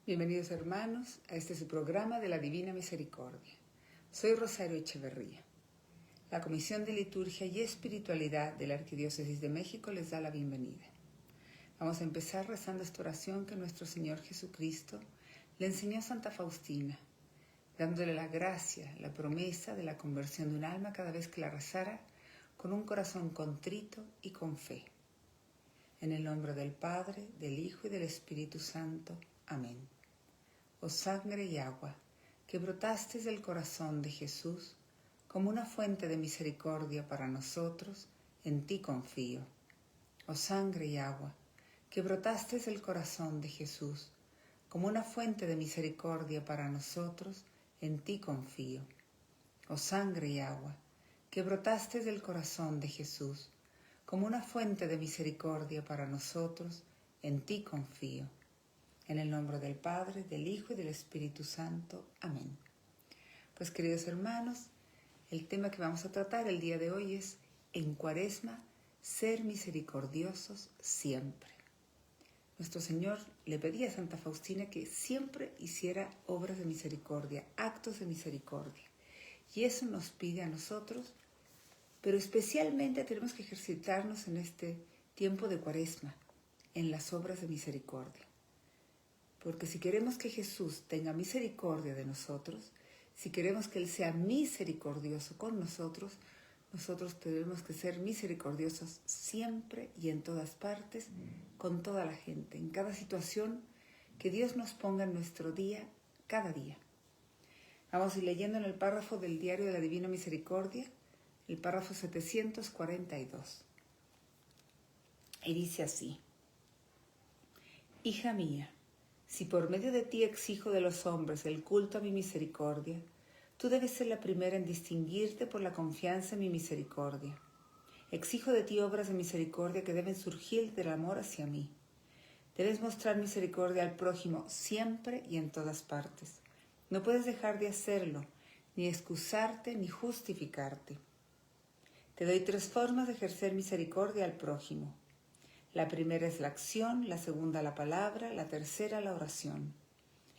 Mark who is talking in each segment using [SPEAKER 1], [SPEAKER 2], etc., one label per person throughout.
[SPEAKER 1] Bienvenidos hermanos a este su programa de la Divina Misericordia. Soy Rosario Echeverría. La Comisión de Liturgia y Espiritualidad de la Arquidiócesis de México les da la bienvenida. Vamos a empezar rezando esta oración que nuestro Señor Jesucristo le enseñó a Santa Faustina, dándole la gracia, la promesa de la conversión de un alma cada vez que la rezara con un corazón contrito y con fe. En el nombre del Padre, del Hijo y del Espíritu Santo. Amén. Oh sangre y agua, que brotasteis del corazón de Jesús como una fuente de misericordia para nosotros, en ti confío. Oh sangre y agua, que brotasteis del corazón de Jesús como una fuente de misericordia para nosotros, en ti confío. Oh sangre y agua, que brotasteis del corazón de Jesús como una fuente de misericordia para nosotros, en ti confío. En el nombre del Padre, del Hijo y del Espíritu Santo. Amén. Pues queridos hermanos, el tema que vamos a tratar el día de hoy es, en Cuaresma, ser misericordiosos siempre. Nuestro Señor le pedía a Santa Faustina que siempre hiciera obras de misericordia, actos de misericordia. Y eso nos pide a nosotros, pero especialmente tenemos que ejercitarnos en este tiempo de Cuaresma, en las obras de misericordia. Porque si queremos que Jesús tenga misericordia de nosotros, si queremos que Él sea misericordioso con nosotros, nosotros tenemos que ser misericordiosos siempre y en todas partes, con toda la gente, en cada situación que Dios nos ponga en nuestro día, cada día. Vamos a ir leyendo en el párrafo del Diario de la Divina Misericordia, el párrafo 742. Y dice así: Hija mía, si por medio de ti exijo de los hombres el culto a mi misericordia, tú debes ser la primera en distinguirte por la confianza en mi misericordia. Exijo de ti obras de misericordia que deben surgir del amor hacia mí. Debes mostrar misericordia al prójimo siempre y en todas partes. No puedes dejar de hacerlo, ni excusarte ni justificarte. Te doy 3 formas de ejercer misericordia al prójimo. La primera es la acción, la segunda la palabra, la tercera la oración.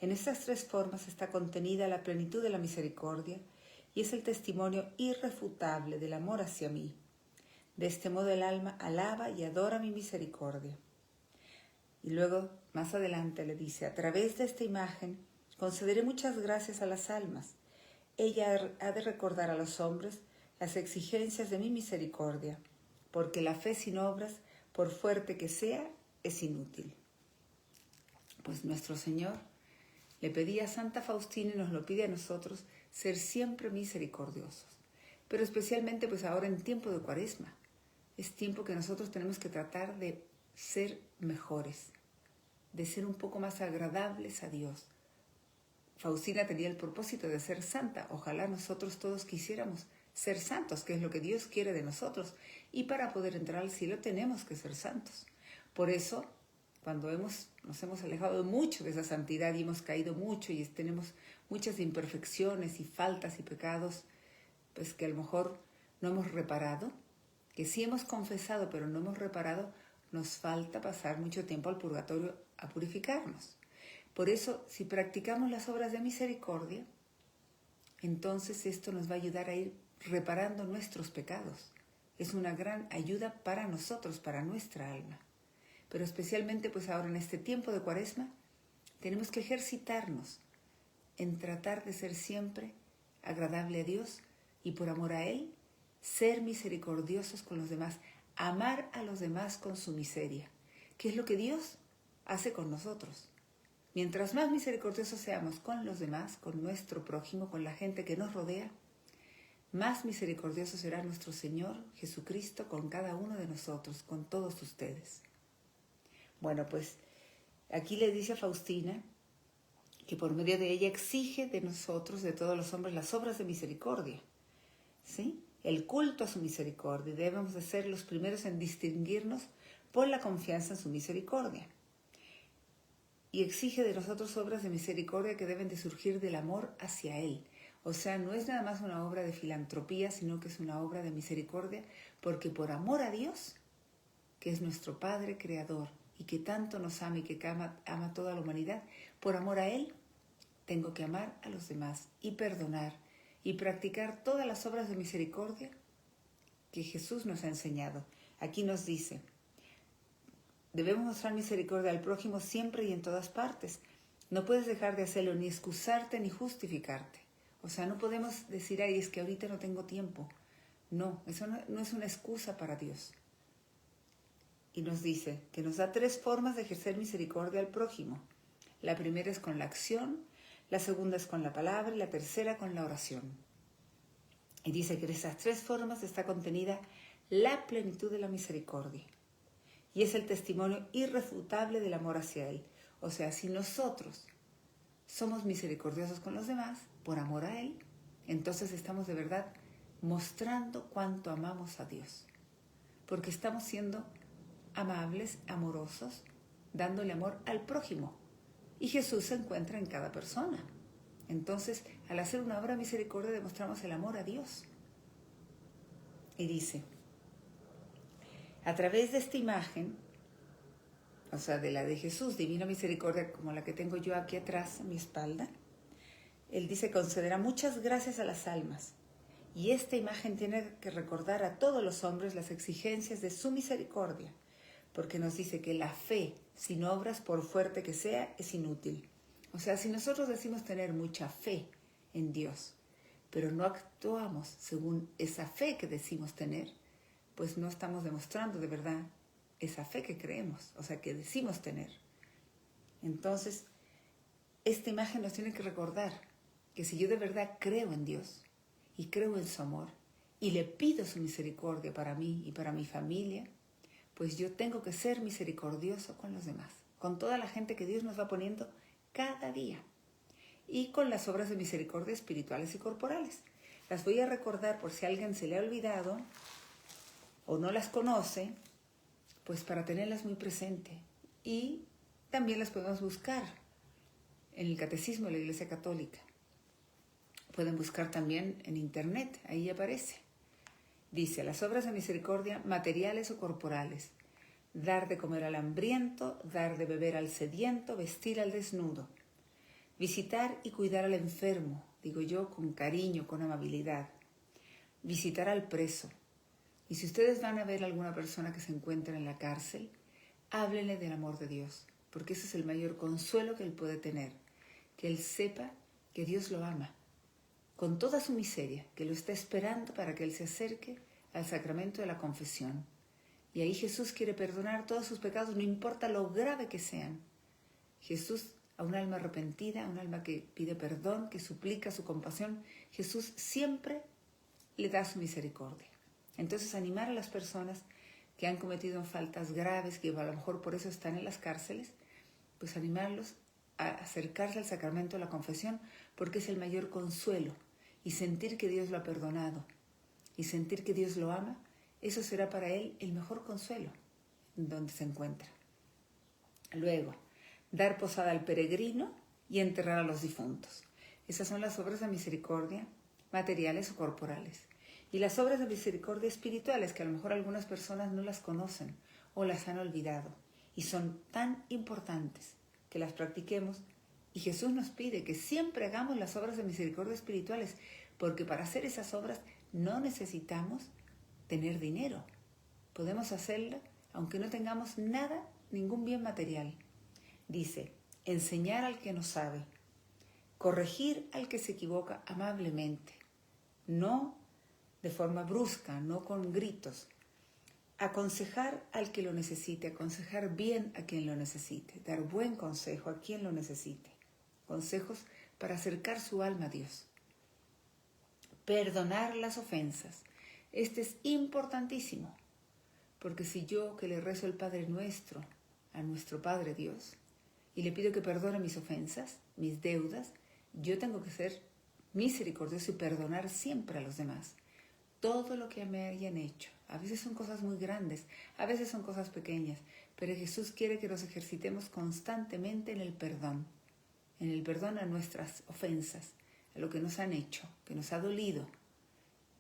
[SPEAKER 1] En estas 3 formas está contenida la plenitud de la misericordia y es el testimonio irrefutable del amor hacia mí. De este modo el alma alaba y adora mi misericordia. Y luego, más adelante, le dice: a través de esta imagen concederé muchas gracias a las almas. Ella ha de recordar a los hombres las exigencias de mi misericordia, porque la fe sin obras, por fuerte que sea, es inútil. Pues nuestro Señor le pedía a Santa Faustina y nos lo pide a nosotros, ser siempre misericordiosos. Pero especialmente pues ahora en tiempo de Cuaresma, es tiempo que nosotros tenemos que tratar de ser mejores, de ser un poco más agradables a Dios. Faustina tenía el propósito de ser santa. Ojalá nosotros todos quisiéramos ser santos, que es lo que Dios quiere de nosotros. Y para poder entrar al cielo tenemos que ser santos. Por eso, cuando nos hemos alejado mucho de esa santidad y hemos caído mucho y tenemos muchas imperfecciones y faltas y pecados, pues que a lo mejor no hemos reparado, que sí hemos confesado pero no hemos reparado, nos falta pasar mucho tiempo al purgatorio a purificarnos. Por eso, si practicamos las obras de misericordia, entonces esto nos va a ayudar a ir reparando nuestros pecados. Es una gran ayuda para nosotros, para nuestra alma. Pero especialmente pues ahora en este tiempo de Cuaresma, tenemos que ejercitarnos en tratar de ser siempre agradable a Dios y por amor a Él, ser misericordiosos con los demás, amar a los demás con su miseria, que es lo que Dios hace con nosotros. Mientras más misericordiosos seamos con los demás, con nuestro prójimo, con la gente que nos rodea, más misericordioso será nuestro Señor Jesucristo con cada uno de nosotros, con todos ustedes. Bueno, pues aquí le dice a Faustina que por medio de ella exige de nosotros, de todos los hombres, las obras de misericordia, ¿sí? El culto a su misericordia. Debemos de ser los primeros en distinguirnos por la confianza en su misericordia. Y exige de nosotros obras de misericordia que deben de surgir del amor hacia Él. O sea, no es nada más una obra de filantropía, sino que es una obra de misericordia, porque por amor a Dios, que es nuestro Padre Creador, y que tanto nos ama y que ama a toda la humanidad, por amor a Él, tengo que amar a los demás y perdonar y practicar todas las obras de misericordia que Jesús nos ha enseñado. Aquí nos dice, debemos mostrar misericordia al prójimo siempre y en todas partes. No puedes dejar de hacerlo, ni excusarte ni justificarte. O sea, no podemos decir, ay, es que ahorita no tengo tiempo. No, eso no es una excusa para Dios. Y nos dice que nos da 3 formas de ejercer misericordia al prójimo. La primera es con la acción, la segunda es con la palabra y la tercera con la oración. Y dice que en esas 3 formas está contenida la plenitud de la misericordia. Y es el testimonio irrefutable del amor hacia Él. O sea, si nosotros somos misericordiosos con los demás, por amor a Él, entonces estamos de verdad mostrando cuánto amamos a Dios. Porque estamos siendo amables, amorosos, dándole amor al prójimo. Y Jesús se encuentra en cada persona. Entonces, al hacer una obra de misericordia, demostramos el amor a Dios. Y dice, a través de esta imagen, o sea, de la de Jesús, divina misericordia, como la que tengo yo aquí atrás, a mi espalda, Él dice, concederá muchas gracias a las almas. Y esta imagen tiene que recordar a todos los hombres las exigencias de su misericordia, porque nos dice que la fe, sin obras, por fuerte que sea, es inútil. O sea, si nosotros decimos tener mucha fe en Dios, pero no actuamos según esa fe que decimos tener, pues no estamos demostrando de verdad esa fe que creemos, o sea, que decimos tener. Entonces, esta imagen nos tiene que recordar que si yo de verdad creo en Dios y creo en su amor y le pido su misericordia para mí y para mi familia, pues yo tengo que ser misericordioso con los demás, con toda la gente que Dios nos va poniendo cada día y con las obras de misericordia espirituales y corporales. Las voy a recordar por si a alguien se le ha olvidado o no las conoce, pues para tenerlas muy presente. Y también las podemos buscar en el Catecismo de la Iglesia Católica. Pueden buscar también en internet, ahí aparece. Dice, las obras de misericordia materiales o corporales: dar de comer al hambriento, dar de beber al sediento, vestir al desnudo, visitar y cuidar al enfermo, digo yo, con cariño, con amabilidad, visitar al preso. Y si ustedes van a ver a alguna persona que se encuentra en la cárcel, háblenle del amor de Dios, porque ese es el mayor consuelo que él puede tener, que él sepa que Dios lo ama, con toda su miseria, que lo está esperando para que él se acerque al sacramento de la confesión. Y ahí Jesús quiere perdonar todos sus pecados, no importa lo grave que sean. Jesús, a un alma arrepentida, a un alma que pide perdón, que suplica su compasión, Jesús siempre le da su misericordia. Entonces, animar a las personas que han cometido faltas graves, que a lo mejor por eso están en las cárceles, pues animarlos a acercarse al sacramento de la confesión, porque es el mayor consuelo. Y sentir que Dios lo ha perdonado y sentir que Dios lo ama, eso será para él el mejor consuelo en donde se encuentra. Luego, dar posada al peregrino y enterrar a los difuntos. Esas son las obras de misericordia, materiales o corporales. Y las obras de misericordia espirituales, que a lo mejor algunas personas no las conocen o las han olvidado, y son tan importantes que las practiquemos. Y Jesús nos pide que siempre hagamos las obras de misericordia espirituales, porque para hacer esas obras no necesitamos tener dinero. Podemos hacerla aunque no tengamos nada, ningún bien material. Dice, enseñar al que no sabe, corregir al que se equivoca amablemente, no de forma brusca, no con gritos, aconsejar al que lo necesite, aconsejar bien a quien lo necesite, dar buen consejo a quien lo necesite, consejos para acercar su alma a Dios. Perdonar las ofensas. Este es importantísimo, porque si yo que le rezo el Padre Nuestro a nuestro Padre Dios y le pido que perdone mis ofensas, mis deudas, yo tengo que ser misericordioso y perdonar siempre a los demás todo lo que me hayan hecho. A veces son cosas muy grandes, a veces son cosas pequeñas, pero Jesús quiere que nos ejercitemos constantemente en el perdón a nuestras ofensas, a lo que nos han hecho, que nos ha dolido,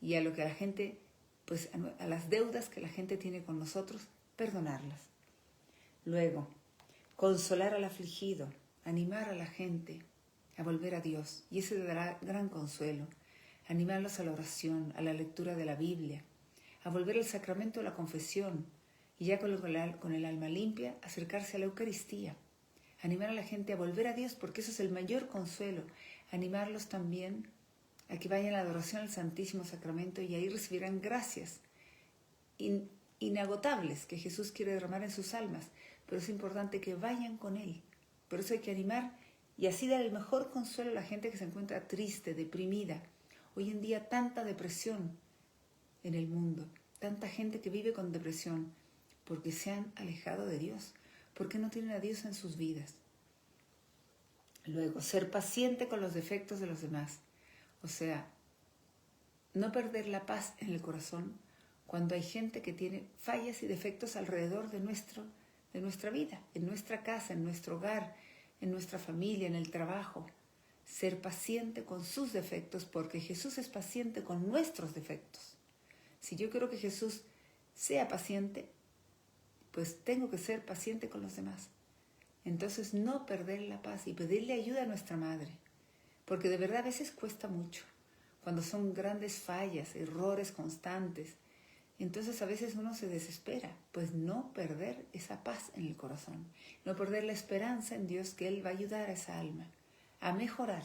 [SPEAKER 1] y a lo que la gente, pues a las deudas que la gente tiene con nosotros, perdonarlas. Luego, consolar al afligido, animar a la gente a volver a Dios, y ese dará gran consuelo. Animarlos a la oración, a la lectura de la Biblia, a volver al sacramento de la confesión, y ya con el alma limpia, acercarse a la Eucaristía. Animar a la gente a volver a Dios, porque eso es el mayor consuelo. Animarlos también a que vayan a la adoración al Santísimo Sacramento, y ahí recibirán gracias inagotables que Jesús quiere derramar en sus almas, pero es importante que vayan con Él. Por eso hay que animar y así dar el mejor consuelo a la gente que se encuentra triste, deprimida. Hoy en día tanta depresión en el mundo, tanta gente que vive con depresión porque se han alejado de Dios, porque no tienen a Dios en sus vidas. Luego, ser paciente con los defectos de los demás, o sea, no perder la paz en el corazón cuando hay gente que tiene fallas y defectos alrededor de nuestra vida, en nuestra casa, en nuestro hogar, en nuestra familia, en el trabajo. Ser paciente con sus defectos, porque Jesús es paciente con nuestros defectos. Si yo quiero que Jesús sea paciente, pues tengo que ser paciente con los demás. Entonces no perder la paz y pedirle ayuda a nuestra madre, porque de verdad a veces cuesta mucho, cuando son grandes fallas, errores constantes. Entonces a veces uno se desespera, pues no perder esa paz en el corazón, no perder la esperanza en Dios que Él va a ayudar a esa alma a mejorar.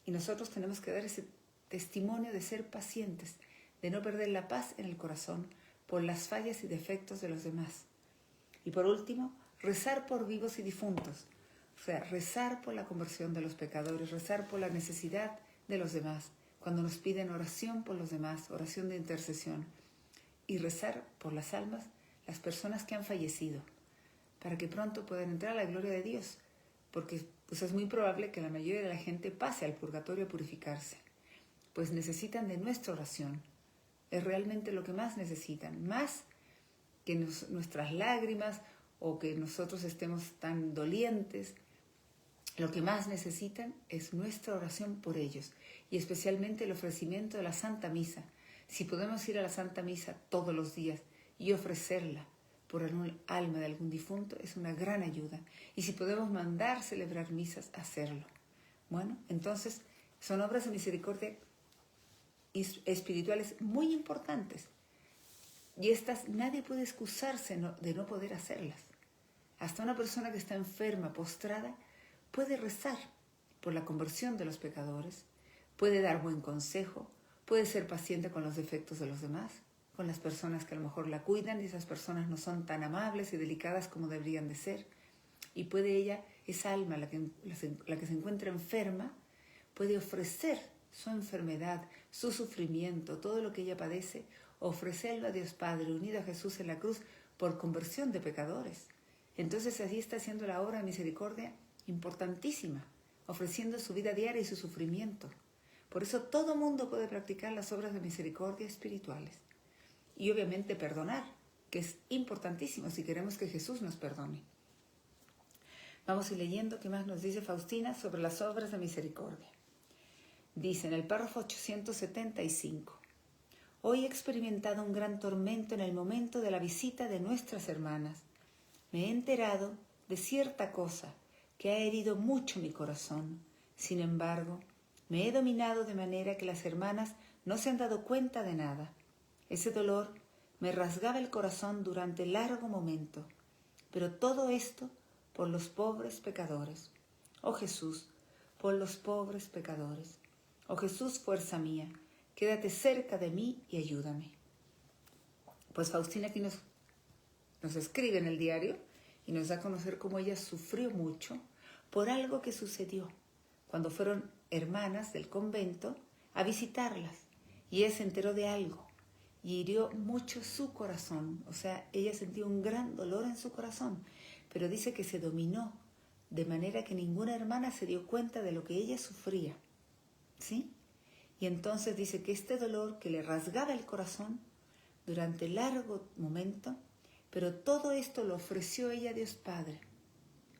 [SPEAKER 1] Y nosotros tenemos que dar ese testimonio de ser pacientes, de no perder la paz en el corazón por las fallas y defectos de los demás. Y por último, rezar por vivos y difuntos, o sea, rezar por la conversión de los pecadores, rezar por la necesidad de los demás, cuando nos piden oración por los demás, oración de intercesión, y rezar por las almas, las personas que han fallecido, para que pronto puedan entrar a la gloria de Dios, porque pues es muy probable que la mayoría de la gente pase al purgatorio a purificarse, pues necesitan de nuestra oración. Es realmente lo que más necesitan, más que nuestras lágrimas o que nosotros estemos tan dolientes. Lo que más necesitan es nuestra oración por ellos, y especialmente el ofrecimiento de la Santa Misa. Si podemos ir a la Santa Misa todos los días y ofrecerla por algún alma de algún difunto, es una gran ayuda. Y si podemos mandar celebrar misas, hacerlo. Bueno, entonces son obras de misericordia espirituales muy importantes. Y estas nadie puede excusarse de no poder hacerlas. Hasta una persona que está enferma, postrada, puede rezar por la conversión de los pecadores, puede dar buen consejo, puede ser paciente con los defectos de los demás, con las personas que a lo mejor la cuidan y esas personas no son tan amables y delicadas como deberían de ser. Y puede ella, esa alma, la que se encuentra enferma, puede ofrecer su enfermedad, su sufrimiento, todo lo que ella padece, ofrecerlo a Dios Padre, unido a Jesús en la cruz, por conversión de pecadores. Entonces así está haciendo la obra de misericordia importantísima, ofreciendo su vida diaria y su sufrimiento. Por eso todo mundo puede practicar las obras de misericordia espirituales. Y obviamente perdonar, que es importantísimo si queremos que Jesús nos perdone. Vamos a ir leyendo qué más nos dice Faustina sobre las obras de misericordia. Dice en el párrafo 875: Hoy he experimentado un gran tormento en el momento de la visita de nuestras hermanas. Me he enterado de cierta cosa que ha herido mucho mi corazón. Sin embargo, me he dominado de manera que las hermanas no se han dado cuenta de nada. Ese dolor me rasgaba el corazón durante largo momento, pero todo esto por los pobres pecadores. Oh Jesús, por los pobres pecadores. Oh Jesús, fuerza mía, quédate cerca de mí y ayúdame. Pues Faustina aquí nos escribe en el diario y nos da a conocer cómo ella sufrió mucho por algo que sucedió cuando fueron hermanas del convento a visitarlas, y ella se enteró de algo y hirió mucho su corazón. O sea, ella sentía un gran dolor en su corazón, pero dice que se dominó de manera que ninguna hermana se dio cuenta de lo que ella sufría, ¿sí? Y entonces dice que este dolor que le rasgaba el corazón durante largo momento, pero todo esto lo ofreció ella a Dios Padre,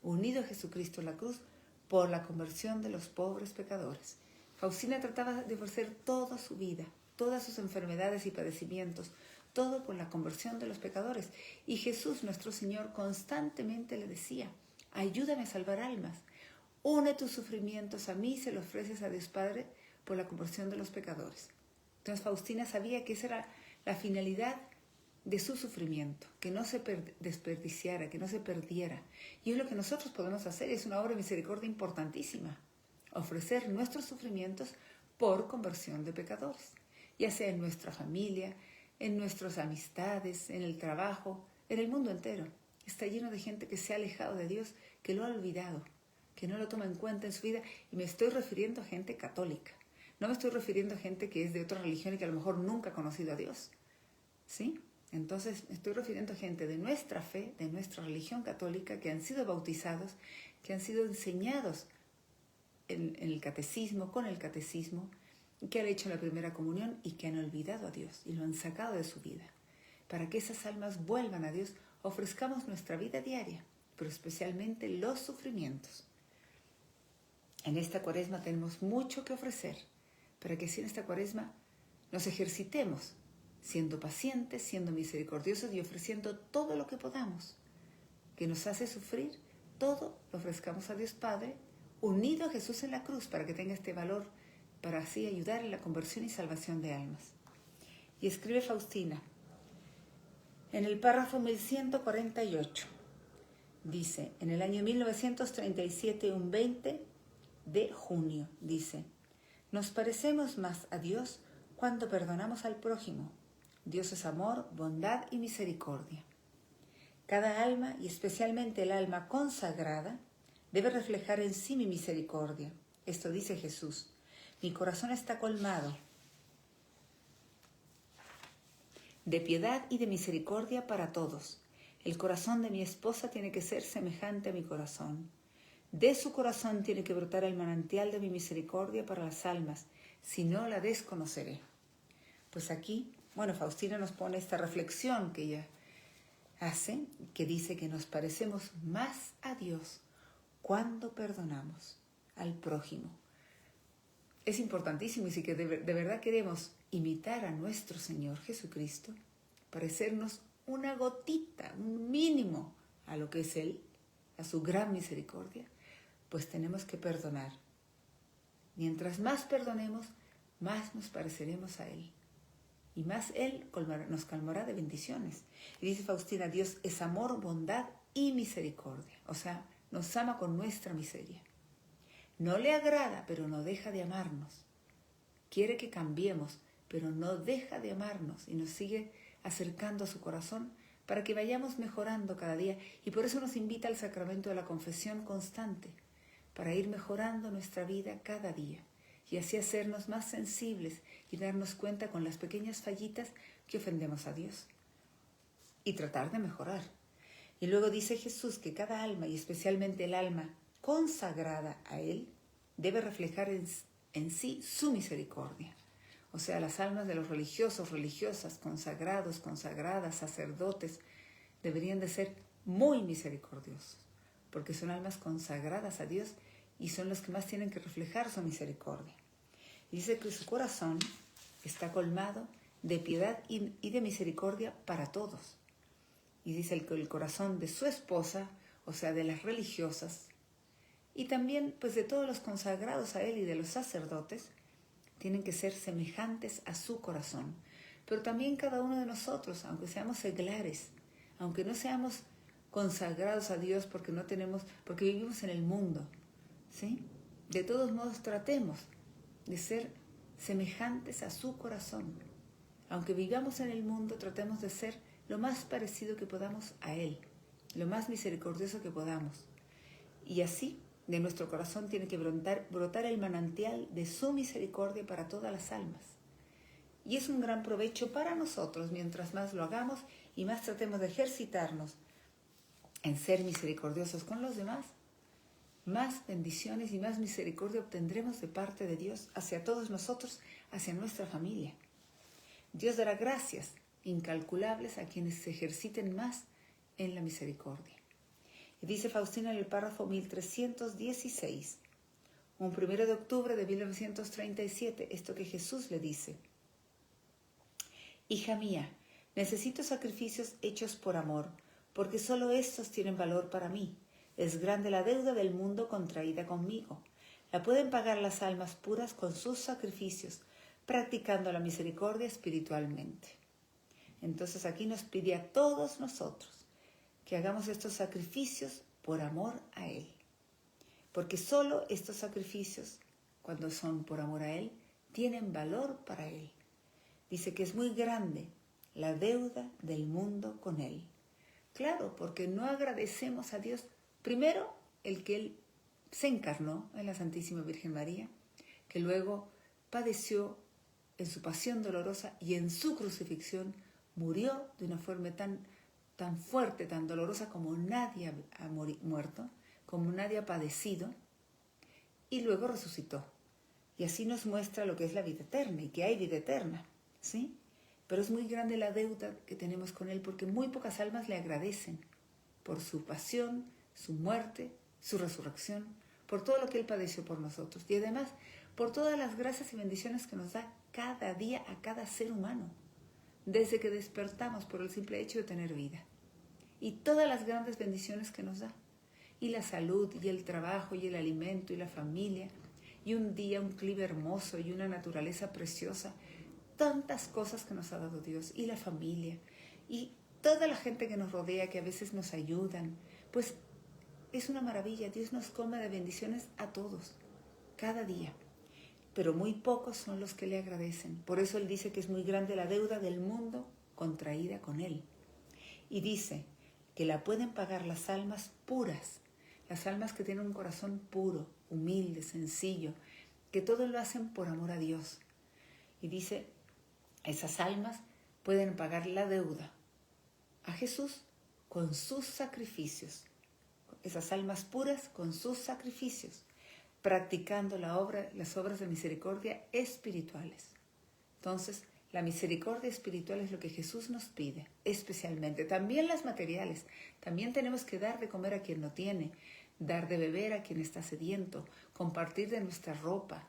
[SPEAKER 1] unido a Jesucristo en la cruz, por la conversión de los pobres pecadores. Faustina trataba de ofrecer toda su vida, todas sus enfermedades y padecimientos, todo por la conversión de los pecadores. Y Jesús, nuestro Señor, constantemente le decía, ayúdame a salvar almas. Une tus sufrimientos a mí y se los ofreces a Dios Padre por la conversión de los pecadores. Entonces Faustina sabía que esa era la finalidad de su sufrimiento, que no se desperdiciara, que no se perdiera. Y es lo que nosotros podemos hacer, es una obra de misericordia importantísima. Ofrecer nuestros sufrimientos por conversión de pecadores, ya sea en nuestra familia, en nuestras amistades, en el trabajo, en el mundo entero. Está lleno de gente que se ha alejado de Dios, que lo ha olvidado, que no lo toma en cuenta en su vida. Y me estoy refiriendo a gente católica. No me estoy refiriendo a gente que es de otra religión y que a lo mejor nunca ha conocido a Dios. ¿Sí? Entonces me estoy refiriendo a gente de nuestra fe, de nuestra religión católica, que han sido bautizados, que han sido enseñados en el catecismo, con el catecismo, que han hecho la primera comunión y que han olvidado a Dios y lo han sacado de su vida. Para que esas almas vuelvan a Dios, ofrezcamos nuestra vida diaria, pero especialmente los sufrimientos. En esta Cuaresma tenemos mucho que ofrecer, para que así en esta Cuaresma nos ejercitemos, siendo pacientes, siendo misericordiosos y ofreciendo todo lo que podamos, que nos hace sufrir, todo lo ofrezcamos a Dios Padre, unido a Jesús en la cruz, para que tenga este valor, para así ayudar en la conversión y salvación de almas. Y escribe Faustina, en el párrafo 1148, dice, en el año 1937, un 20 de junio, dice, nos parecemos más a Dios cuando perdonamos al prójimo. Dios es amor, bondad y misericordia. Cada alma, y especialmente el alma consagrada, debe reflejar en sí mi misericordia. Esto dice Jesús. Mi corazón está colmado de piedad y de misericordia para todos. El corazón de mi esposa tiene que ser semejante a mi corazón. De su corazón tiene que brotar el manantial de mi misericordia para las almas, si no la desconoceré. Pues aquí, Faustina nos pone esta reflexión que ella hace, que dice que nos parecemos más a Dios cuando perdonamos al prójimo. Es importantísimo, y si que de verdad queremos imitar a nuestro Señor Jesucristo, parecernos una gotita, un mínimo a lo que es Él, a su gran misericordia, pues tenemos que perdonar. Mientras más perdonemos, más nos pareceremos a Él. Y más Él nos colmará de bendiciones. Y dice Faustina, Dios es amor, bondad y misericordia. O sea, nos ama con nuestra miseria. No le agrada, pero no deja de amarnos. Quiere que cambiemos, pero no deja de amarnos y nos sigue acercando a su corazón para que vayamos mejorando cada día. Y por eso nos invita al sacramento de la confesión constante, para ir mejorando nuestra vida cada día y así hacernos más sensibles y darnos cuenta con las pequeñas fallitas que ofendemos a Dios y tratar de mejorar. Y luego dice Jesús que cada alma, y especialmente el alma consagrada a Él, debe reflejar en sí su misericordia. O sea, las almas de los religiosos, religiosas, consagrados, consagradas, sacerdotes, deberían de ser muy misericordiosos, porque son almas consagradas a Dios y son los que más tienen que reflejar su misericordia. Y dice que su corazón está colmado de piedad y de misericordia para todos. Y dice que el corazón de su esposa, o sea, de las religiosas, y también pues de todos los consagrados a Él y de los sacerdotes, tienen que ser semejantes a su corazón. Pero también cada uno de nosotros, aunque seamos seglares, aunque no seamos consagrados a Dios porque vivimos en el mundo, ¿sí? De todos modos tratemos de ser semejantes a su corazón. Aunque vivamos en el mundo, tratemos de ser lo más parecido que podamos a Él, lo más misericordioso que podamos. Y así, de nuestro corazón tiene que brotar el manantial de su misericordia para todas las almas. Y es un gran provecho para nosotros mientras más lo hagamos y más tratemos de ejercitarnos en ser misericordiosos con los demás, más bendiciones y más misericordia obtendremos de parte de Dios hacia todos nosotros, hacia nuestra familia. Dios dará gracias incalculables a quienes se ejerciten más en la misericordia. Y dice Faustina en el párrafo 1316, un 1 de octubre de 1937, esto que Jesús le dice: Hija mía, Necesito sacrificios hechos por amor, porque solo estos tienen valor para mí. Es grande la deuda del mundo contraída conmigo. La pueden pagar las almas puras con sus sacrificios, practicando la misericordia espiritualmente. Entonces aquí nos pide a todos nosotros que hagamos estos sacrificios por amor a Él. Porque solo estos sacrificios, cuando son por amor a Él, tienen valor para Él. Dice que es muy grande la deuda del mundo con Él. Claro, porque no agradecemos a Dios. Primero, el que Él se encarnó en la Santísima Virgen María, que luego padeció en su pasión dolorosa y en su crucifixión murió de una forma tan fuerte, tan dolorosa como nadie ha muerto, como nadie ha padecido, y luego resucitó. Y así nos muestra lo que es la vida eterna y que hay vida eterna, ¿sí? Pero es muy grande la deuda que tenemos con Él porque muy pocas almas le agradecen por su pasión, su muerte, su resurrección, por todo lo que Él padeció por nosotros y además por todas las gracias y bendiciones que nos da cada día a cada ser humano, desde que despertamos por el simple hecho de tener vida y todas las grandes bendiciones que nos da, y la salud y el trabajo y el alimento y la familia y un día, un clima hermoso y una naturaleza preciosa, tantas cosas que nos ha dado Dios y la familia y toda la gente que nos rodea que a veces nos ayudan, pues es una maravilla. Dios nos come de bendiciones a todos, cada día, pero muy pocos son los que le agradecen. Por eso Él dice que es muy grande la deuda del mundo contraída con Él. Y dice que la pueden pagar las almas puras, las almas que tienen un corazón puro, humilde, sencillo, que todo lo hacen por amor a Dios. Y dice, esas almas pueden pagar la deuda a Jesús con sus sacrificios. Esas almas puras con sus sacrificios, practicando las obras de misericordia espirituales. Entonces, la misericordia espiritual es lo que Jesús nos pide, especialmente. También las materiales. También tenemos que dar de comer a quien no tiene, dar de beber a quien está sediento, compartir de nuestra ropa,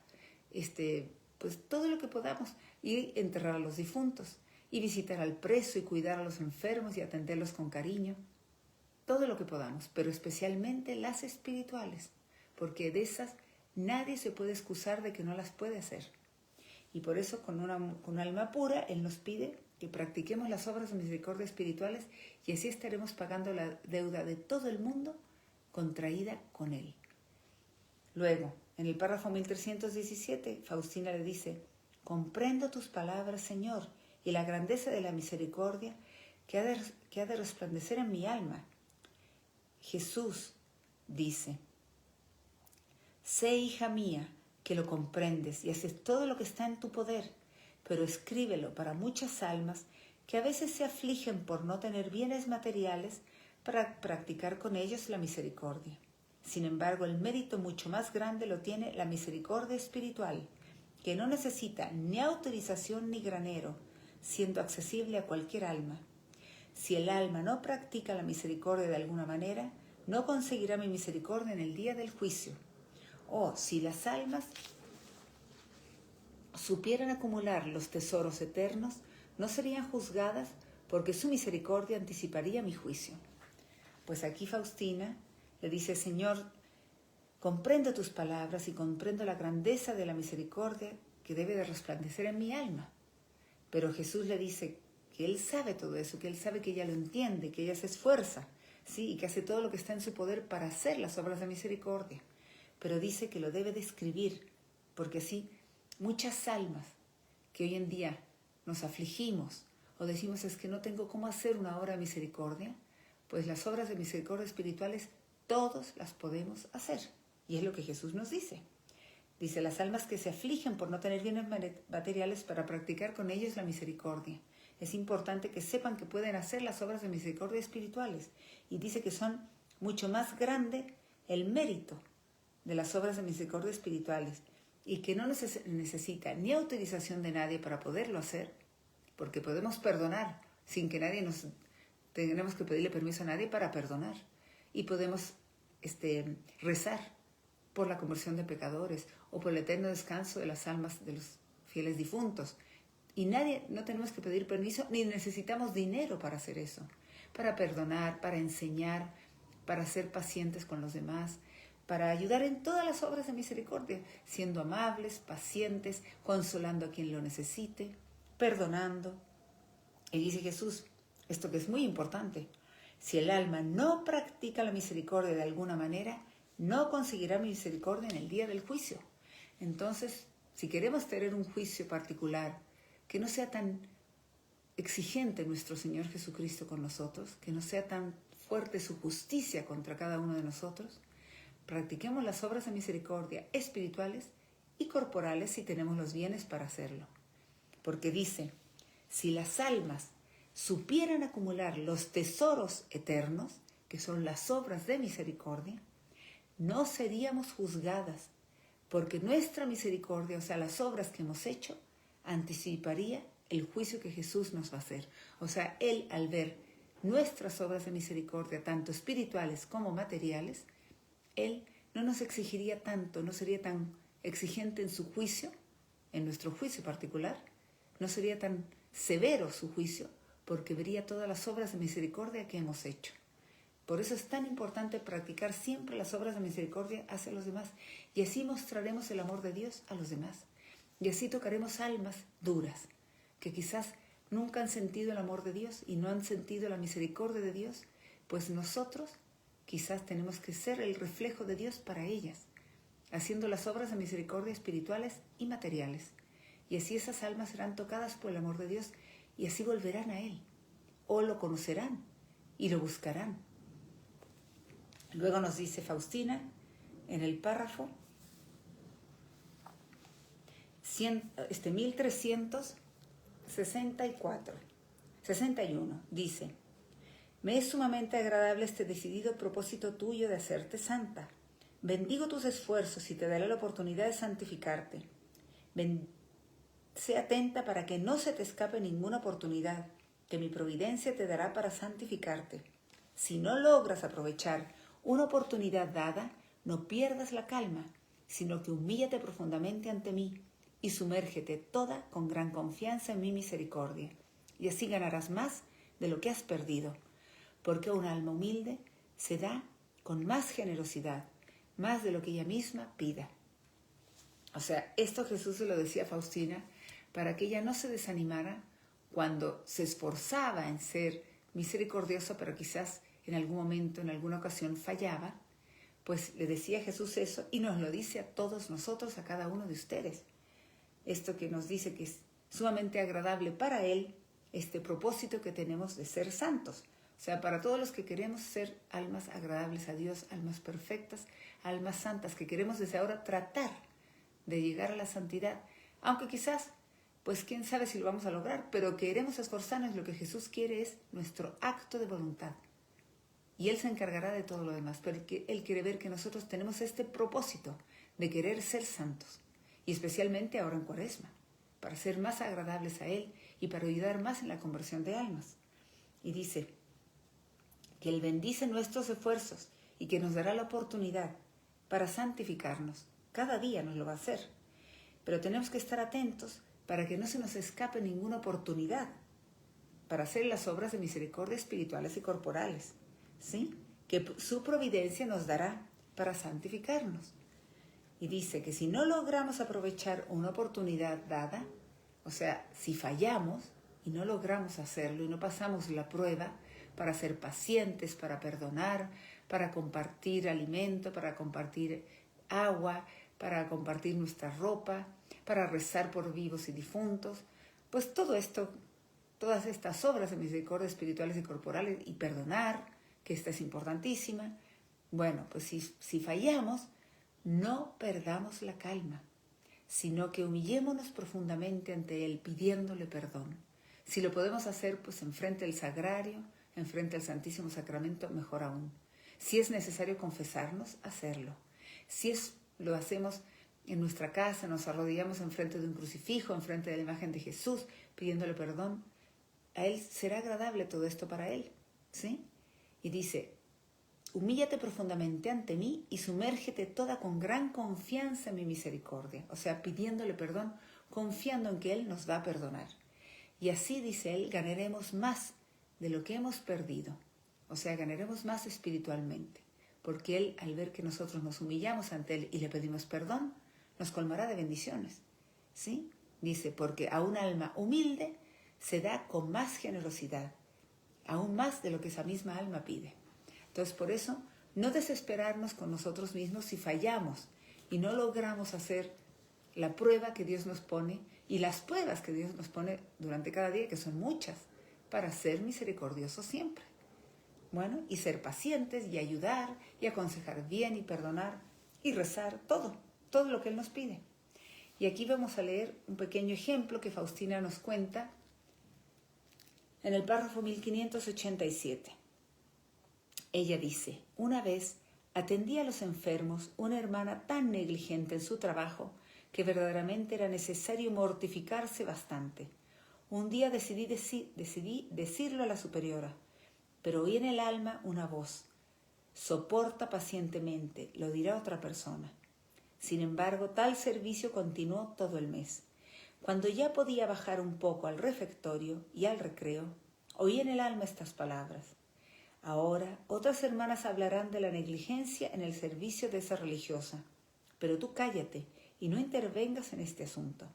[SPEAKER 1] pues todo lo que podamos, y enterrar a los difuntos, y visitar al preso y cuidar a los enfermos y atenderlos con cariño. Todo lo que podamos, pero especialmente las espirituales, porque de esas nadie se puede excusar de que no las puede hacer. Y por eso con un alma pura Él nos pide que practiquemos las obras de misericordia espirituales y así estaremos pagando la deuda de todo el mundo contraída con Él. Luego, en el párrafo 1317, Faustina le dice: comprendo tus palabras, Señor, y la grandeza de la misericordia que ha de resplandecer en mi alma. Jesús dice: sé, hija mía, que lo comprendes y haces todo lo que está en tu poder, pero escríbelo para muchas almas que a veces se afligen por no tener bienes materiales para practicar con ellos la misericordia. Sin embargo, el mérito mucho más grande lo tiene la misericordia espiritual, que no necesita ni autorización ni granero, siendo accesible a cualquier alma. Si el alma no practica la misericordia de alguna manera, no conseguirá mi misericordia en el día del juicio. O si las almas supieran acumular los tesoros eternos, no serían juzgadas porque su misericordia anticiparía mi juicio. Pues aquí Faustina le dice: Señor, comprendo tus palabras y comprendo la grandeza de la misericordia que debe de resplandecer en mi alma. Pero Jesús le dice que Él sabe todo eso, que Él sabe que ella lo entiende, que ella se esfuerza, ¿sí? Y que hace todo lo que está en su poder para hacer las obras de misericordia. Pero dice que lo debe de escribir, porque así muchas almas que hoy en día nos afligimos o decimos: es que no tengo cómo hacer una obra de misericordia, pues las obras de misericordia espirituales todos las podemos hacer. Y es lo que Jesús nos dice. Dice: las almas que se afligen por no tener bienes materiales para practicar con ellos la misericordia. Es importante que sepan que pueden hacer las obras de misericordia espirituales. Y dice que son mucho más grande el mérito de las obras de misericordia espirituales y que no necesita ni autorización de nadie para poderlo hacer, porque podemos perdonar sin que tenemos que pedirle permiso a nadie para perdonar, y podemos rezar por la conversión de pecadores o por el eterno descanso de las almas de los fieles difuntos, Y no tenemos que pedir permiso, ni necesitamos dinero para hacer eso. Para perdonar, para enseñar, para ser pacientes con los demás, para ayudar en todas las obras de misericordia, siendo amables, pacientes, consolando a quien lo necesite, perdonando. Y dice Jesús, esto que es muy importante, si el alma no practica la misericordia de alguna manera, no conseguirá misericordia en el día del juicio. Entonces, si queremos tener un juicio particular, que no sea tan exigente nuestro Señor Jesucristo con nosotros, que no sea tan fuerte su justicia contra cada uno de nosotros, practiquemos las obras de misericordia espirituales y corporales si tenemos los bienes para hacerlo. Porque dice, si las almas supieran acumular los tesoros eternos, que son las obras de misericordia, no seríamos juzgadas, porque nuestra misericordia, o sea, las obras que hemos hecho, anticiparía el juicio que Jesús nos va a hacer. O sea, Él, al ver nuestras obras de misericordia, tanto espirituales como materiales, Él no nos exigiría tanto, no sería tan exigente en su juicio, en nuestro juicio particular, no sería tan severo su juicio, porque vería todas las obras de misericordia que hemos hecho. Por eso es tan importante practicar siempre las obras de misericordia hacia los demás, y así mostraremos el amor de Dios a los demás. Y así tocaremos almas duras, que quizás nunca han sentido el amor de Dios y no han sentido la misericordia de Dios, pues nosotros quizás tenemos que ser el reflejo de Dios para ellas, haciendo las obras de misericordia espirituales y materiales. Y así esas almas serán tocadas por el amor de Dios y así volverán a Él, o lo conocerán y lo buscarán. Luego nos dice Faustina en el párrafo 1361, dice: me es sumamente agradable este decidido propósito tuyo de hacerte santa. Bendigo tus esfuerzos y te daré la oportunidad de santificarte. Sé atenta para que no se te escape ninguna oportunidad que mi providencia te dará para santificarte. Si no logras aprovechar una oportunidad dada, no pierdas la calma, sino que humíllate profundamente ante mí y sumérgete toda con gran confianza en mi misericordia, y así ganarás más de lo que has perdido, porque a un alma humilde se da con más generosidad, más de lo que ella misma pida. O sea, esto Jesús se lo decía a Faustina para que ella no se desanimara cuando se esforzaba en ser misericordiosa, pero quizás en algún momento, en alguna ocasión fallaba. Pues le decía Jesús eso y nos lo dice a todos nosotros, a cada uno de ustedes. Esto que nos dice que es sumamente agradable para Él, este propósito que tenemos de ser santos. O sea, para todos los que queremos ser almas agradables a Dios, almas perfectas, almas santas, que queremos desde ahora tratar de llegar a la santidad, aunque quizás, pues quién sabe si lo vamos a lograr, pero queremos esforzarnos, lo que Jesús quiere es nuestro acto de voluntad. Y Él se encargará de todo lo demás, pero Él quiere ver que nosotros tenemos este propósito de querer ser santos, y especialmente ahora en Cuaresma, para ser más agradables a Él y para ayudar más en la conversión de almas. Y dice que Él bendice nuestros esfuerzos y que nos dará la oportunidad para santificarnos. Cada día nos lo va a hacer, pero tenemos que estar atentos para que no se nos escape ninguna oportunidad para hacer las obras de misericordia espirituales y corporales, ¿sí? Que su providencia nos dará para santificarnos. Y dice que si no logramos aprovechar una oportunidad dada, o sea, si fallamos y no logramos hacerlo y no pasamos la prueba para ser pacientes, para perdonar, para compartir alimento, para compartir agua, para compartir nuestra ropa, para rezar por vivos y difuntos, pues todo esto, todas estas obras de misericordia espirituales y corporales, y perdonar, que esta es importantísima. Bueno, pues si fallamos, no perdamos la calma, sino que humillémonos profundamente ante Él pidiéndole perdón. Si lo podemos hacer, pues enfrente del sagrario, enfrente al Santísimo Sacramento, mejor aún. Si es necesario confesarnos, hacerlo. Si lo hacemos en nuestra casa, nos arrodillamos enfrente de un crucifijo, enfrente de la imagen de Jesús, pidiéndole perdón, a Él será agradable todo esto para Él, ¿sí? Y dice: humíllate profundamente ante mí y sumérgete toda con gran confianza en mi misericordia. O sea, pidiéndole perdón, confiando en que Él nos va a perdonar. Y así, dice él, ganaremos más de lo que hemos perdido. O sea, ganaremos más espiritualmente. Porque él, al ver que nosotros nos humillamos ante él y le pedimos perdón, nos colmará de bendiciones. ¿Sí? Dice, porque a un alma humilde se da con más generosidad, aún más de lo que esa misma alma pide. Entonces, por eso, no desesperarnos con nosotros mismos si fallamos y no logramos hacer la prueba que Dios nos pone y las pruebas que Dios nos pone durante cada día, que son muchas, para ser misericordiosos siempre. Bueno, y ser pacientes y ayudar y aconsejar bien y perdonar y rezar, todo lo que Él nos pide. Y aquí vamos a leer un pequeño ejemplo que Faustina nos cuenta en el párrafo 1587. Ella dice, una vez atendía a los enfermos una hermana tan negligente en su trabajo que verdaderamente era necesario mortificarse bastante. Un día decidí decirlo a la superiora, pero oí en el alma una voz. Soporta pacientemente, lo dirá otra persona. Sin embargo, tal servicio continuó todo el mes. Cuando ya podía bajar un poco al refectorio y al recreo, oí en el alma estas palabras. Ahora otras hermanas hablarán de la negligencia en el servicio de esa religiosa, pero tú cállate y no intervengas en este asunto.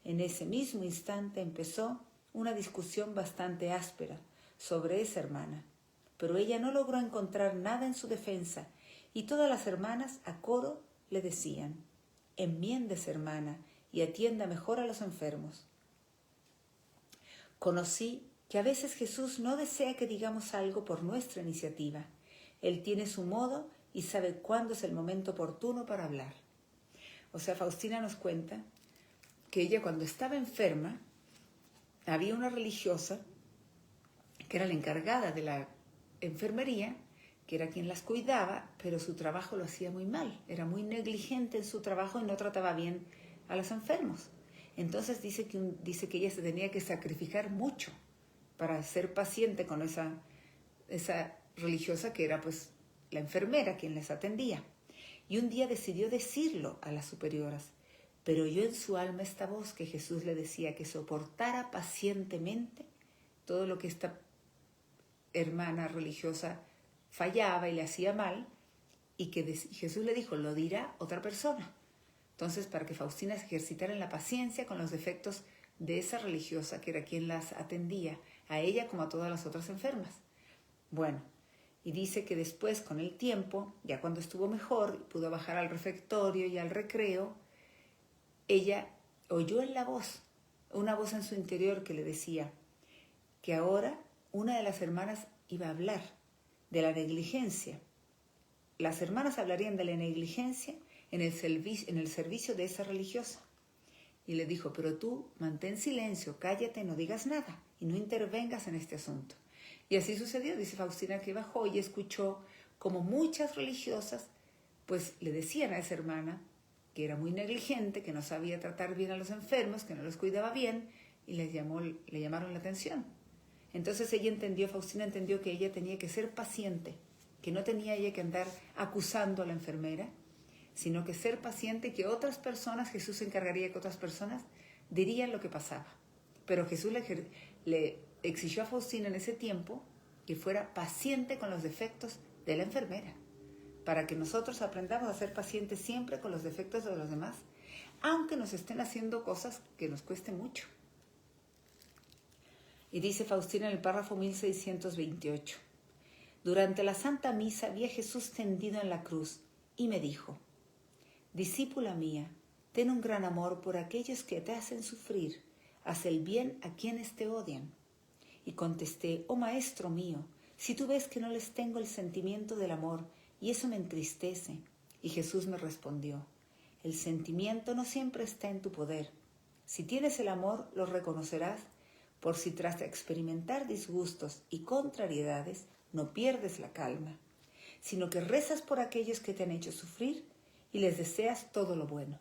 [SPEAKER 1] En ese mismo instante empezó una discusión bastante áspera sobre esa hermana, pero ella no logró encontrar nada en su defensa y todas las hermanas a coro le decían, enmiéndese hermana y atienda mejor a los enfermos. Conocí que a veces Jesús no desea que digamos algo por nuestra iniciativa. Él tiene su modo y sabe cuándo es el momento oportuno para hablar. O sea, Faustina nos cuenta que ella cuando estaba enferma, había una religiosa que era la encargada de la enfermería, que era quien las cuidaba, pero su trabajo lo hacía muy mal, era muy negligente en su trabajo y no trataba bien a los enfermos. Entonces dice que ella se tenía que sacrificar mucho para ser paciente con esa religiosa que era pues la enfermera quien les atendía. Y un día decidió decirlo a las superioras, pero oyó en su alma esta voz que Jesús le decía que soportara pacientemente todo lo que esta hermana religiosa fallaba y le hacía mal, y que Jesús le dijo, lo dirá otra persona. Entonces, para que Faustina se ejercitara en la paciencia con los defectos de esa religiosa, que era quien las atendía, a ella como a todas las otras enfermas. Bueno, y dice que después, con el tiempo, ya cuando estuvo mejor, pudo bajar al refectorio y al recreo, ella oyó en la voz, una voz en su interior que le decía que ahora una de las hermanas iba a hablar de la negligencia. Las hermanas hablarían de la negligencia en el servicio de esa religiosa. Y le dijo, pero tú mantén silencio, cállate, no digas nada y no intervengas en este asunto. Y así sucedió, dice Faustina, que bajó y escuchó como muchas religiosas pues le decían a esa hermana que era muy negligente, que no sabía tratar bien a los enfermos, que no los cuidaba bien, y le llamaron la atención. Entonces Faustina entendió que ella tenía que ser paciente, que no tenía ella que andar acusando a la enfermera, sino que ser paciente, que otras personas, Jesús se encargaría que otras personas dirían lo que pasaba. Pero Jesús le exigió a Faustina en ese tiempo que fuera paciente con los defectos de la enfermera, para que nosotros aprendamos a ser pacientes siempre con los defectos de los demás, aunque nos estén haciendo cosas que nos cuesten mucho. Y dice Faustina en el párrafo 1628, durante la Santa Misa vi a Jesús tendido en la cruz y me dijo, discípula mía, ten un gran amor por aquellos que te hacen sufrir, haz el bien a quienes te odian. Y contesté, oh Maestro mío, si tú ves que no les tengo el sentimiento del amor y eso me entristece. Y Jesús me respondió, el sentimiento no siempre está en tu poder. Si tienes el amor, lo reconocerás, por si tras experimentar disgustos y contrariedades no pierdes la calma, sino que rezas por aquellos que te han hecho sufrir y les deseas todo lo bueno.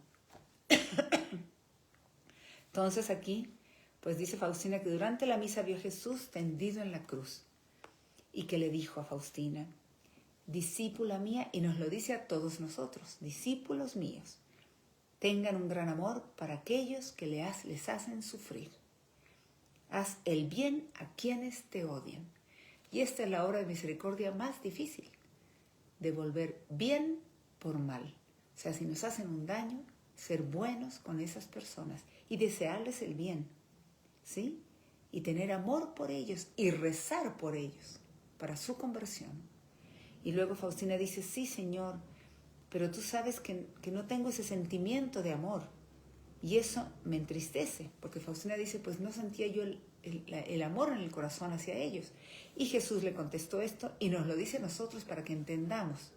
[SPEAKER 1] Entonces aquí, pues dice Faustina que durante la misa vio a Jesús tendido en la cruz y que le dijo a Faustina, discípula mía, y nos lo dice a todos nosotros, discípulos míos, tengan un gran amor para aquellos que les hacen sufrir. Haz el bien a quienes te odian. Y esta es la obra de misericordia más difícil, devolver bien por mal. O sea, si nos hacen un daño, ser buenos con esas personas y desearles el bien, ¿sí? Y tener amor por ellos y rezar por ellos para su conversión. Y luego Faustina dice, sí, Señor, pero tú sabes que no tengo ese sentimiento de amor. Y eso me entristece, porque Faustina dice, pues no sentía yo el amor en el corazón hacia ellos. Y Jesús le contestó esto y nos lo dice a nosotros para que entendamos.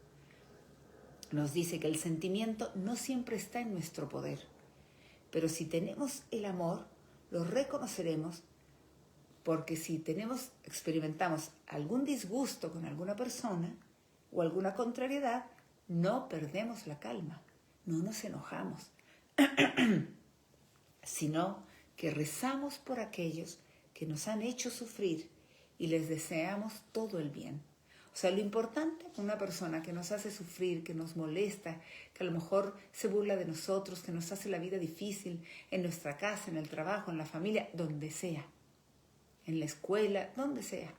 [SPEAKER 1] Nos dice que el sentimiento no siempre está en nuestro poder, pero si tenemos el amor, lo reconoceremos, porque si experimentamos algún disgusto con alguna persona o alguna contrariedad, no perdemos la calma, no nos enojamos, sino que rezamos por aquellos que nos han hecho sufrir y les deseamos todo el bien. O sea, lo importante con una persona que nos hace sufrir, que nos molesta, que a lo mejor se burla de nosotros, que nos hace la vida difícil en nuestra casa, en el trabajo, en la familia, donde sea, en la escuela, donde sea,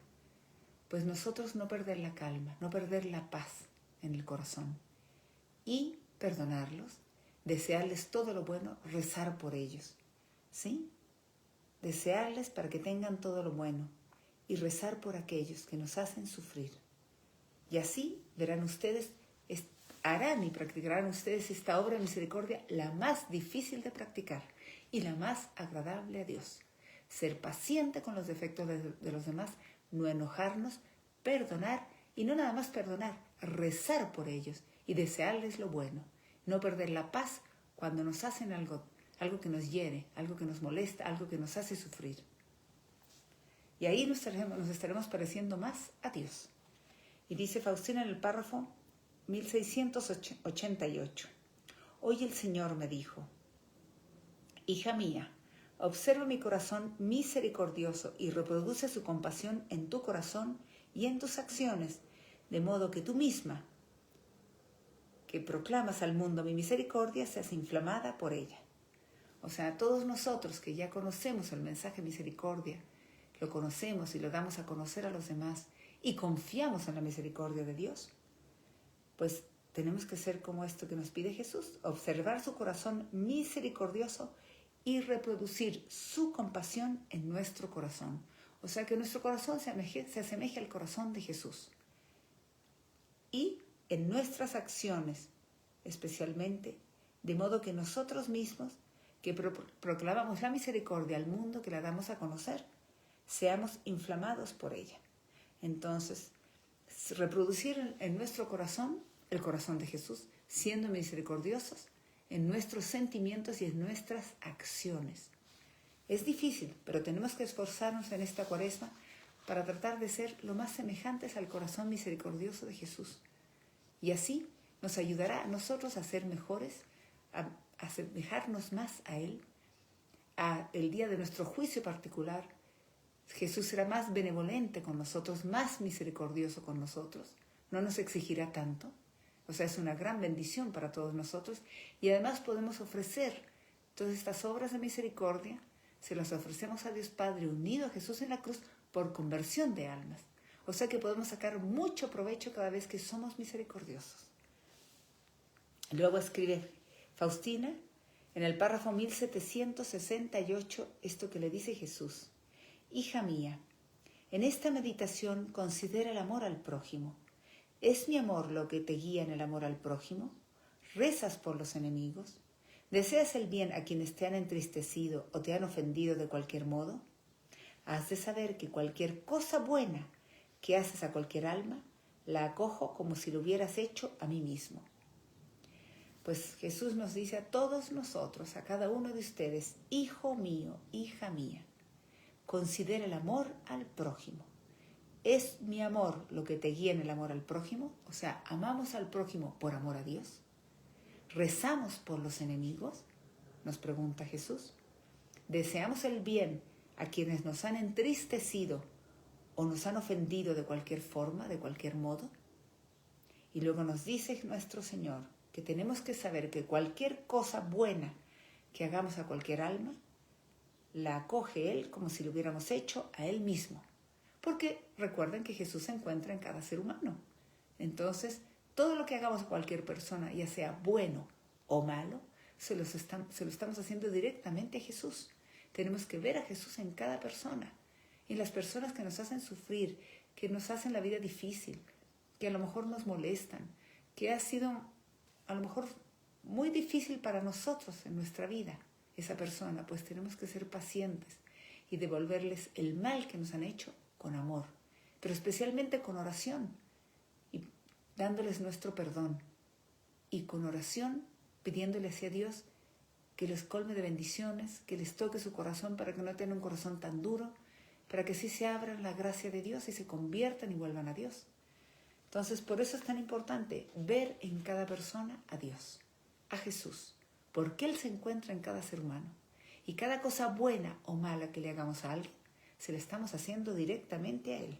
[SPEAKER 1] pues nosotros no perder la calma, no perder la paz en el corazón y perdonarlos, desearles todo lo bueno, rezar por ellos, ¿sí? Desearles para que tengan todo lo bueno y rezar por aquellos que nos hacen sufrir. Y así verán ustedes, harán y practicarán ustedes esta obra de misericordia, la más difícil de practicar y la más agradable a Dios. Ser paciente con los defectos de los demás, no enojarnos, perdonar y no nada más perdonar, rezar por ellos y desearles lo bueno. No perder la paz cuando nos hacen algo que nos hiere, algo que nos molesta, algo que nos hace sufrir. Y ahí nos estaremos pareciendo más a Dios. Y dice Faustina en el párrafo 1688. Hoy el Señor me dijo, hija mía, observa mi corazón misericordioso y reproduce su compasión en tu corazón y en tus acciones, de modo que tú misma, que proclamas al mundo mi misericordia, seas inflamada por ella. O sea, todos nosotros que ya conocemos el mensaje de misericordia, lo conocemos y lo damos a conocer a los demás y confiamos en la misericordia de Dios, pues tenemos que ser como esto que nos pide Jesús, observar su corazón misericordioso y reproducir su compasión en nuestro corazón. O sea, que nuestro corazón se asemeje al corazón de Jesús. Y en nuestras acciones, especialmente, de modo que nosotros mismos, que proclamamos la misericordia al mundo, que la damos a conocer, seamos inflamados por ella. Entonces, reproducir en nuestro corazón el corazón de Jesús, siendo misericordiosos en nuestros sentimientos y en nuestras acciones. Es difícil, pero tenemos que esforzarnos en esta Cuaresma para tratar de ser lo más semejantes al corazón misericordioso de Jesús. Y así nos ayudará a nosotros a ser mejores, a asemejarnos más a Él. El día de nuestro juicio particular, Jesús será más benevolente con nosotros, más misericordioso con nosotros. No nos exigirá tanto. O sea, es una gran bendición para todos nosotros. Y además podemos ofrecer todas estas obras de misericordia, se las ofrecemos a Dios Padre unido a Jesús en la cruz por conversión de almas. O sea que podemos sacar mucho provecho cada vez que somos misericordiosos. Luego escribe Faustina en el párrafo 1768 esto que le dice Jesús. Hija mía, en esta meditación considera el amor al prójimo. ¿Es mi amor lo que te guía en el amor al prójimo? ¿Rezas por los enemigos? ¿Deseas el bien a quienes te han entristecido o te han ofendido de cualquier modo? Has de saber que cualquier cosa buena que haces a cualquier alma, la acojo como si lo hubieras hecho a mí mismo. Pues Jesús nos dice a todos nosotros, a cada uno de ustedes, hijo mío, hija mía, considera el amor al prójimo. ¿Es mi amor lo que te guía en el amor al prójimo? O sea, ¿amamos al prójimo por amor a Dios? ¿Rezamos por los enemigos? Nos pregunta Jesús. ¿Deseamos el bien a quienes nos han entristecido o nos han ofendido de cualquier forma, de cualquier modo? Y luego nos dice nuestro Señor que tenemos que saber que cualquier cosa buena que hagamos a cualquier alma, la acoge Él como si lo hubiéramos hecho a Él mismo. Porque recuerden que Jesús se encuentra en cada ser humano. Entonces, todo lo que hagamos a cualquier persona, ya sea bueno o malo, se lo estamos haciendo directamente a Jesús. Tenemos que ver a Jesús en cada persona. En las personas que nos hacen sufrir, que nos hacen la vida difícil, que a lo mejor nos molestan, que ha sido a lo mejor muy difícil para nosotros en nuestra vida, esa persona, pues tenemos que ser pacientes y devolverles el mal que nos han hecho con amor, pero especialmente con oración y dándoles nuestro perdón y con oración pidiéndole hacia Dios que les colme de bendiciones, que les toque su corazón para que no tengan un corazón tan duro, para que sí se abran la gracia de Dios y se conviertan y vuelvan a Dios. Entonces, por eso es tan importante ver en cada persona a Dios, a Jesús, porque Él se encuentra en cada ser humano. Y cada cosa buena o mala que le hagamos a alguien, se le estamos haciendo directamente a Él.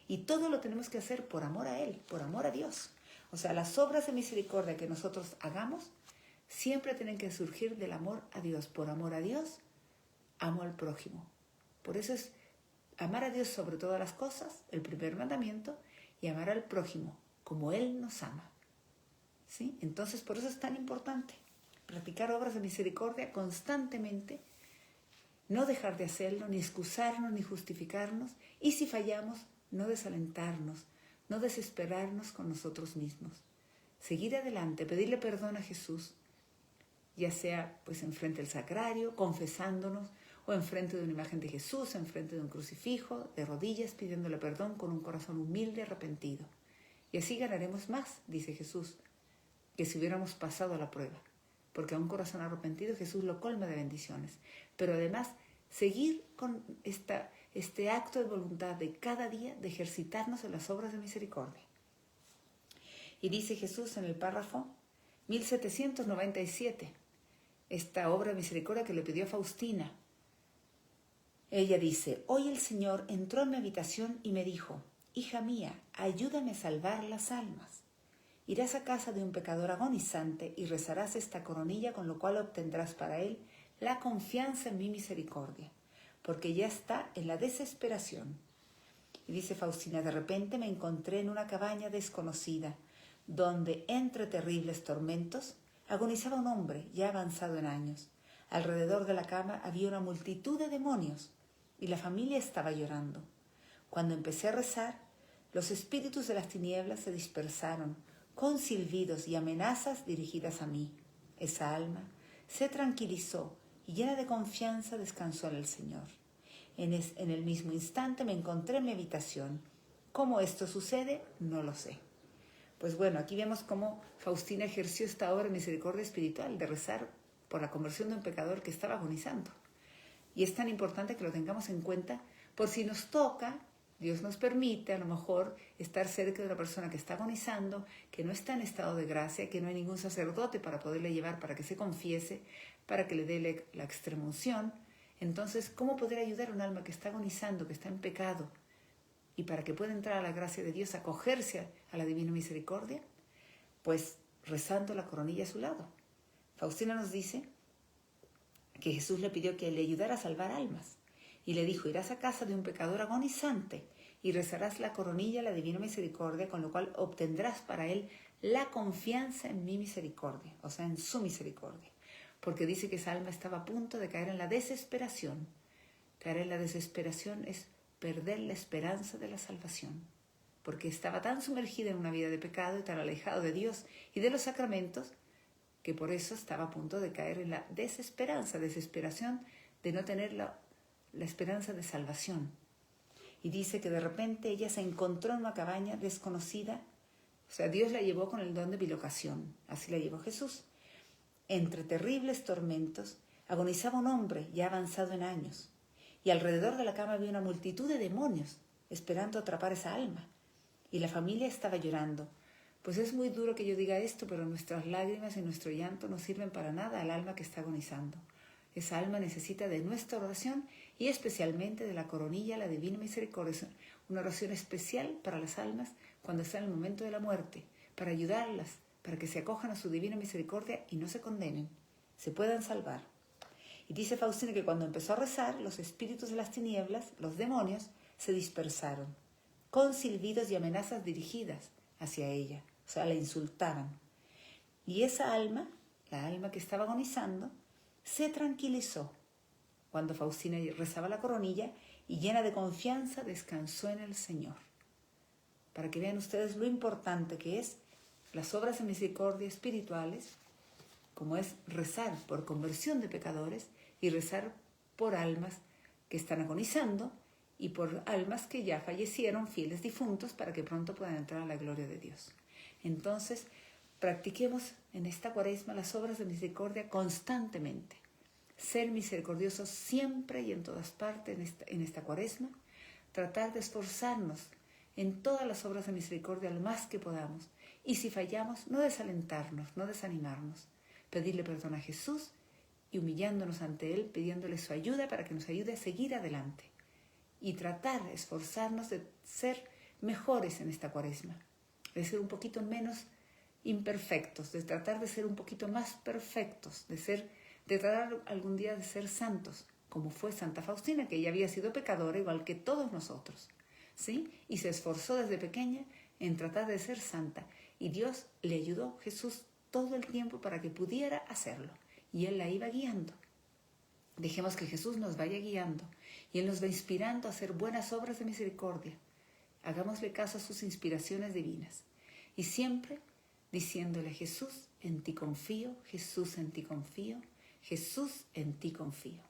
[SPEAKER 1] Y todo lo tenemos que hacer por amor a Él, por amor a Dios. O sea, las obras de misericordia que nosotros hagamos siempre tienen que surgir del amor a Dios. Por amor a Dios, amo al prójimo. Por eso es amar a Dios sobre todas las cosas, el primer mandamiento, y amar al prójimo como Él nos ama. ¿Sí? Entonces, por eso es tan importante practicar obras de misericordia constantemente, no dejar de hacerlo, ni excusarnos, ni justificarnos, y si fallamos, no desalentarnos, no desesperarnos con nosotros mismos. Seguir adelante, pedirle perdón a Jesús, ya sea pues enfrente del sagrario, confesándonos, o enfrente de una imagen de Jesús, enfrente de un crucifijo, de rodillas, pidiéndole perdón con un corazón humilde y arrepentido. Y así ganaremos más, dice Jesús, que si hubiéramos pasado la prueba. Porque a un corazón arrepentido Jesús lo colma de bendiciones. Pero además, seguir con este acto de voluntad de cada día de ejercitarnos en las obras de misericordia. Y dice Jesús en el párrafo 1797, esta obra de misericordia que le pidió a Faustina. Ella dice: hoy el Señor entró en mi habitación y me dijo: hija mía, ayúdame a salvar las almas. Irás a casa de un pecador agonizante y rezarás esta coronilla, con lo cual obtendrás para él la confianza en mi misericordia, porque ya está en la desesperación. Y dice Faustina: de repente me encontré en una cabaña desconocida, donde entre terribles tormentos agonizaba un hombre ya avanzado en años. Alrededor de la cama había una multitud de demonios y la familia estaba llorando. Cuando empecé a rezar, los espíritus de las tinieblas se dispersaron con silbidos y amenazas dirigidas a mí. Esa alma se tranquilizó y llena de confianza descansó en el Señor. En el mismo instante me encontré en mi habitación. ¿Cómo esto sucede? No lo sé. Pues bueno, aquí vemos cómo Faustina ejerció esta obra de misericordia espiritual, de rezar por la conversión de un pecador que estaba agonizando. Y es tan importante que lo tengamos en cuenta por si nos toca, Dios nos permite a lo mejor estar cerca de una persona que está agonizando, que no está en estado de gracia, que no hay ningún sacerdote para poderle llevar para que se confiese, para que le dé la extremunción. Entonces, ¿cómo poder ayudar a un alma que está agonizando, que está en pecado, y para que pueda entrar a la gracia de Dios, acogerse a la divina misericordia? Pues rezando la coronilla a su lado. Faustina nos dice que Jesús le pidió que le ayudara a salvar almas y le dijo: irás a casa de un pecador agonizante y rezarás la coronilla a la divina misericordia, con lo cual obtendrás para él la confianza en mi misericordia, o sea, en su misericordia, porque dice que esa alma estaba a punto de caer en la desesperación. Caer en la desesperación es perder la esperanza de la salvación, porque estaba tan sumergida en una vida de pecado y tan alejado de Dios y de los sacramentos, que por eso estaba a punto de caer en la desesperación de no tener la esperanza de salvación. Y dice que de repente ella se encontró en una cabaña desconocida, o sea, Dios la llevó con el don de bilocación, así la llevó Jesús. Entre terribles tormentos agonizaba un hombre ya avanzado en años, y alrededor de la cama había una multitud de demonios esperando atrapar esa alma, y la familia estaba llorando. Pues es muy duro que yo diga esto, pero nuestras lágrimas y nuestro llanto no sirven para nada al alma que está agonizando. Esa alma necesita de nuestra oración y especialmente de la coronilla, la divina misericordia. Es una oración especial para las almas cuando están en el momento de la muerte, para ayudarlas, para que se acojan a su divina misericordia y no se condenen, se puedan salvar. Y dice Faustina que cuando empezó a rezar, los espíritus de las tinieblas, los demonios, se dispersaron, con silbidos y amenazas dirigidas hacia ella, o sea, la insultaban. Y esa alma, la alma que estaba agonizando, se tranquilizó cuando Faustina rezaba la coronilla y llena de confianza descansó en el Señor. Para que vean ustedes lo importante que es las obras de misericordia espirituales, como es rezar por conversión de pecadores y rezar por almas que están agonizando y por almas que ya fallecieron, fieles difuntos, para que pronto puedan entrar a la gloria de Dios. Entonces, practiquemos en esta Cuaresma las obras de misericordia constantemente. Ser misericordiosos siempre y en todas partes en esta Cuaresma. Tratar de esforzarnos en todas las obras de misericordia lo más que podamos. Y si fallamos, no desalentarnos, no desanimarnos. Pedirle perdón a Jesús y humillándonos ante Él, pidiéndole su ayuda para que nos ayude a seguir adelante. Y tratar, esforzarnos de ser mejores en esta Cuaresma. De ser un poquito menos imperfectos, de tratar de ser un poquito más perfectos, de tratar algún día de ser santos, como fue Santa Faustina, que ella había sido pecadora igual que todos nosotros, ¿sí? Y se esforzó desde pequeña en tratar de ser santa, y Dios le ayudó, Jesús, todo el tiempo para que pudiera hacerlo, y Él la iba guiando. Dejemos que Jesús nos vaya guiando, y Él nos va inspirando a hacer buenas obras de misericordia. Hagámosle caso a sus inspiraciones divinas, y siempre diciéndole: Jesús, en ti confío, Jesús, en ti confío, Jesús, en ti confío.